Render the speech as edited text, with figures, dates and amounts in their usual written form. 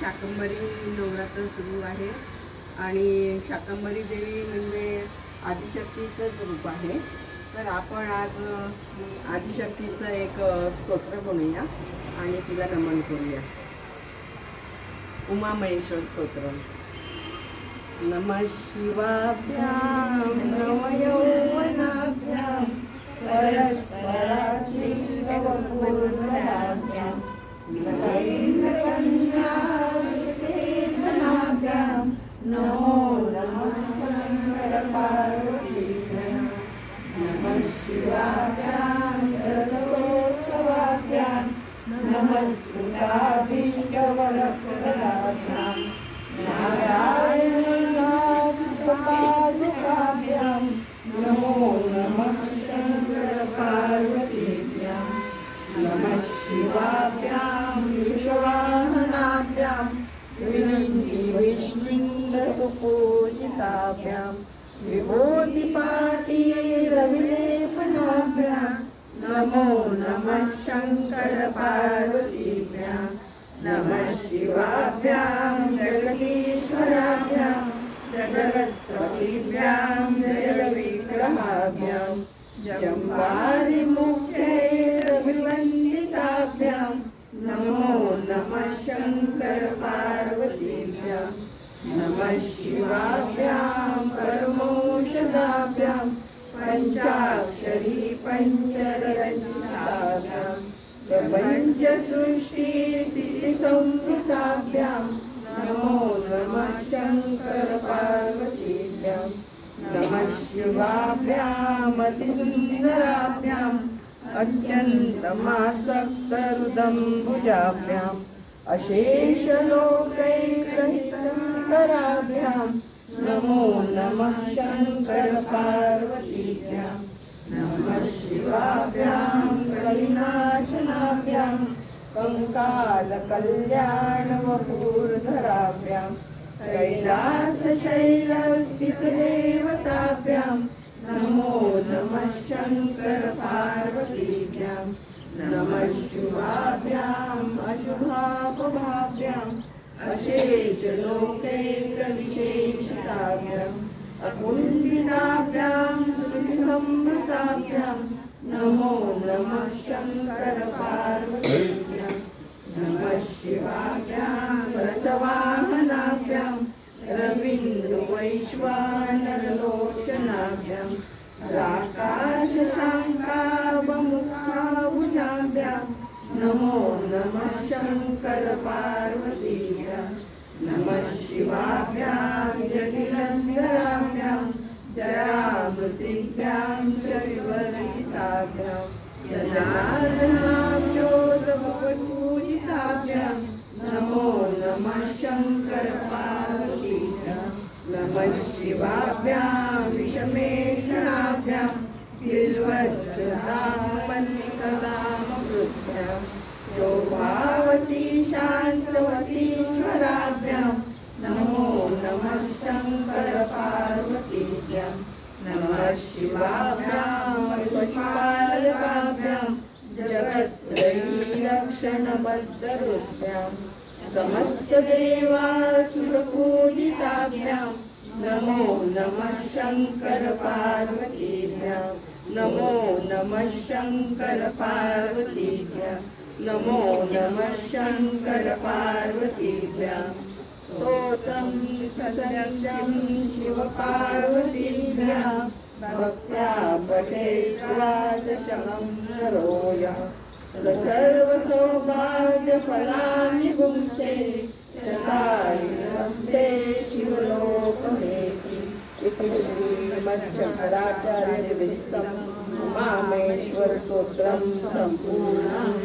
शाकंभरी नवरात्र सुरू आहे आणि शाकंभरी देवी म्हणजे आदिशक्तीचंच रूप आहे. तर आपण आज आदिशक्तीचं एक स्तोत्र म्हणूया आणि तिला नमन करूया. उमा महेश्वर स्तोत्र. नमः शिवाभ्यां नवयौवनाभ्यां परस्पराश्लिष्टवपुर्धराभ्यां नवैन्द्रकन्याविषेधनाभ्यां नमो नमः शङ्करपार्वतीभ्यां. नमः शिवाभ्यां सरसोत्सवाभ्यां नमस्कृताभीष्टवरप्रदाभ्यां नारायणीनाथपादुकाभ्यां नमो नमः शङ्करपार्वतीभ्यां. नमः शिवाभ्यां वृषवाहनाभ्यां विष्णुन्दसुपूजिताभ्यां विभूतिपाटीरविलेपनाभ्यां नमो नमः शङ्करपार्वतीभ्यां. नमः शिवाभ्यां जगदीश्वराभ्यां जगत्पतिभ्यां जयविक्रमाभ्यां जम्बारिमुख्यैरभिवन्दिताभ्यां नमो नमः शङ्करपार्वतीभ्यां. नमः शिवाभ्यां परमौषधाभ्यां पञ्चाक्षरी पञ्चरञ्जिताभ्यां प्रपञ्चसृष्टिस्थितिसंवृताभ्यां नमो नमः शङ्करपार्वतीभ्यां. नमः शिवाभ्याम् अतिसुन्दराभ्याम् अत्यन्तमासक्तहृदम्बुजाभ्याम् अशेषलोकैकहितकराभ्यां नमो नमः शङ्करपार्वतीभ्यां. नमः शिवाभ्यां कलिनाशनाभ्यां कंकालकल्याणवपुर्धराभ्यां कैलासशैलस्थितदेवताभ्यां नमो नमः शङ्करपार्वतीभ्यां. नमः शिवाभ्याम् अशुभापभाभ्याम् अशेषलोकैकविशेषताभ्याम् अकुण्ठिताभ्यां श्रुतिसंवृताभ्यां नमो नमः शङ्करपार्वतीभ्यां. नमः शिवाभ्यां रथवाहनाभ्यां रवीन्द्रवैश्वानरलोचनाभ्यां राकाशशाङ्कावमुखाभुजाभ्यां नमो नमः शङ्करपार्वतीभ्यां. नमः शिवाभ्यां जटिलधराभ्यां जरामृतिभ्यां च विवर्जिताभ्यां जनार्दनाभ्योदभवपूजिताभ्यां नमो नमः शङ्करपार्वतीभ्यां. नमः शिवाभ्यां विषमेक्षणाभ्यां बिल्वत्सदामल्लिकदामवृद्भ्यां शोभावती शान्तवतीश्वराभ्यां नमो नमः शङ्करपार्वतीभ्यां. नमः शिवाभ्यां पशुपालकाभ्यां जगत्त्रयीलक्षणबद्धरूप्यां समस्तदेवासुरपूजिताभ्यां नमो नमः शङ्करपार्वतीभ्यां. नमो नमः शङ्करपार्वतीभ्यां. नमो नमः शङ्करपार्वतीभ्यां. स्तोत्रं प्रसन्नं शिवपार्वतीभ्यां भक्त्या पठेत्वादशकं नरो यः स सर्वसौभाग्यफलानि भुङ्क्ते शतायुरन्ते शिवलोकमेति. इति श्रीमच्छङ्कराचार्यविरचितं उमामहेश्वर स्तोत्रं सम्पूर्णम्.